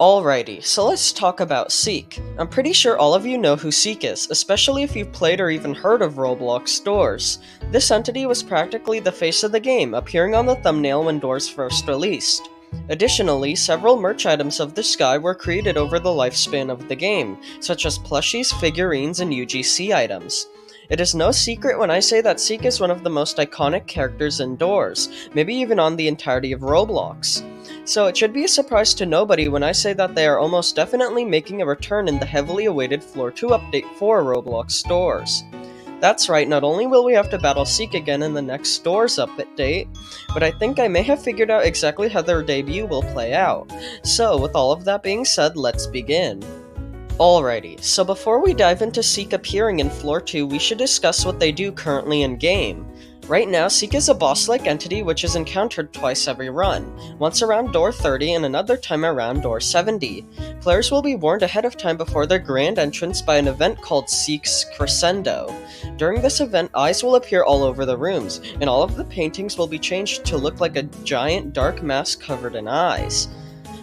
Alrighty, so let's talk about Seek. I'm pretty sure all of you know who Seek is, especially if you've played or even heard of Roblox stores. This entity was practically the face of the game, appearing on the thumbnail when doors first released. Additionally, several merch items of this guy were created over the lifespan of the game, such as plushies, figurines, and UGC items. It is no secret when I say that Seek is one of the most iconic characters indoors, maybe even on the entirety of Roblox. So it should be a surprise to nobody when I say that they are almost definitely making a return in the heavily awaited Floor 2 update for Roblox stores. That's right, not only will we have to battle Seek again in the next stores update, but I think I may have figured out exactly how their debut will play out. So with all of that being said, let's begin. Alrighty, so before we dive into Seek appearing in Floor 2, we should discuss what they do currently in-game. Right now, Seek is a boss-like entity which is encountered twice every run, once around door 30 and another time around door 70. Players will be warned ahead of time before their grand entrance by an event called Seek's Crescendo. During this event, eyes will appear all over the rooms, and all of the paintings will be changed to look like a giant dark mask covered in eyes.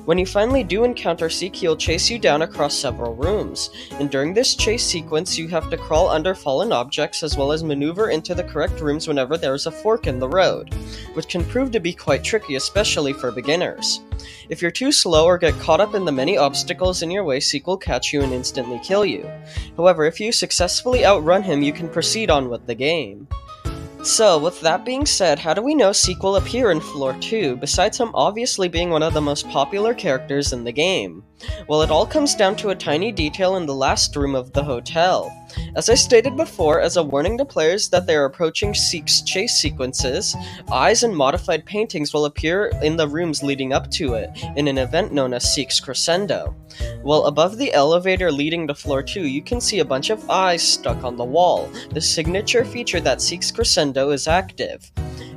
When you finally do encounter Seek, he'll chase you down across several rooms, and during this chase sequence you have to crawl under fallen objects as well as maneuver into the correct rooms whenever there is a fork in the road, which can prove to be quite tricky, especially for beginners. If you're too slow or get caught up in the many obstacles in your way, Seek will catch you and instantly kill you. However, if you successfully outrun him, you can proceed on with the game. So, with that being said, how do we know Seek will appear in Floor 2, besides him obviously being one of the most popular characters in the game? Well, it all comes down to a tiny detail in the last room of the hotel. As I stated before, as a warning to players that they are approaching Seek's chase sequences, eyes and modified paintings will appear in the rooms leading up to it, in an event known as Seek's Crescendo. Well, above the elevator leading to Floor 2, you can see a bunch of eyes stuck on the wall, the signature feature that Seek's Crescendo is active.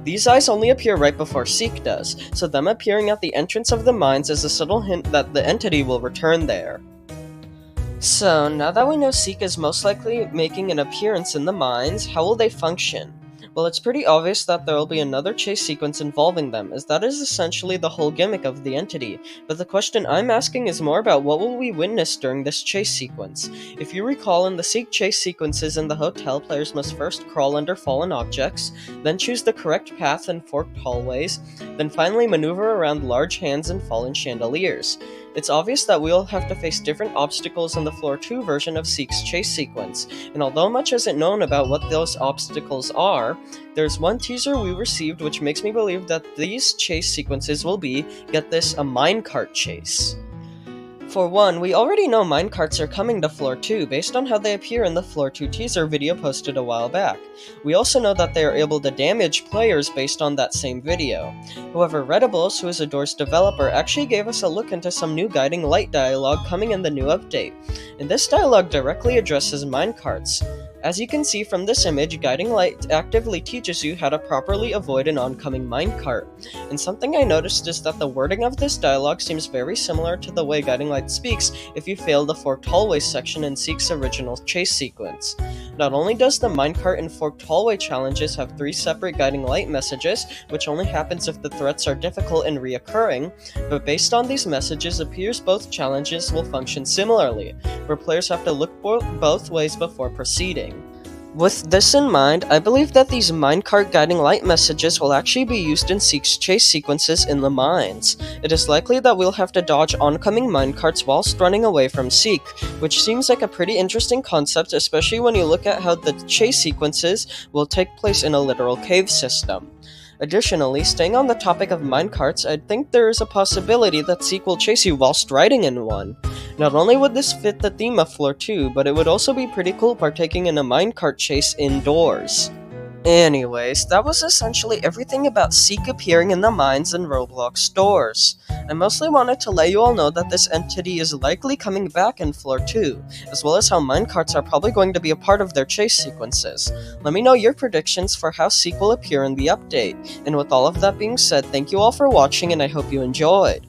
These eyes only appear right before Seek does, so them appearing at the entrance of the mines is a subtle hint that the entity will return there. So, now that we know Seek is most likely making an appearance in the mines, how will they function? Well, it's pretty obvious that there will be another chase sequence involving them, as that is essentially the whole gimmick of the entity, but the question I'm asking is more about what will we witness during this chase sequence. If you recall, in the Seek chase sequences in the hotel, players must first crawl under fallen objects, then choose the correct path in forked hallways, then finally maneuver around large hands and fallen chandeliers. It's obvious that we'll have to face different obstacles in the Floor 2 version of Seek's chase sequence, and although much isn't known about what those obstacles are, there's one teaser we received which makes me believe that these chase sequences will be, get this, a minecart chase. For one, we already know minecarts are coming to Floor 2 based on how they appear in the Floor 2 teaser video posted a while back. We also know that they are able to damage players based on that same video. However, Redibles, who is a Doors developer, actually gave us a look into some new guiding light dialogue coming in the new update, and this dialogue directly addresses minecarts. As you can see from this image, Guiding Light actively teaches you how to properly avoid an oncoming minecart. And something I noticed is that the wording of this dialogue seems very similar to the way Guiding Light speaks if you fail the Forked Hallway section in Seek's original chase sequence. Not only does the minecart and Forked Hallway challenges have 3 separate Guiding Light messages, which only happens if the threats are difficult and reoccurring, but based on these messages, it appears both challenges will function similarly, where players have to look both ways before proceeding. With this in mind, I believe that these minecart guiding light messages will actually be used in Seek's chase sequences in the mines. It is likely that we'll have to dodge oncoming minecarts whilst running away from Seek, which seems like a pretty interesting concept, especially when you look at how the chase sequences will take place in a literal cave system. Additionally, staying on the topic of minecarts, I think there is a possibility that Seek will chase you whilst riding in one. Not only would this fit the theme of Floor 2, but it would also be pretty cool partaking in a minecart chase indoors. Anyways, that was essentially everything about Seek appearing in the mines and Roblox stores. I mostly wanted to let you all know that this entity is likely coming back in Floor 2, as well as how minecarts are probably going to be a part of their chase sequences. Let me know your predictions for how Seek will appear in the update. And with all of that being said, thank you all for watching and I hope you enjoyed.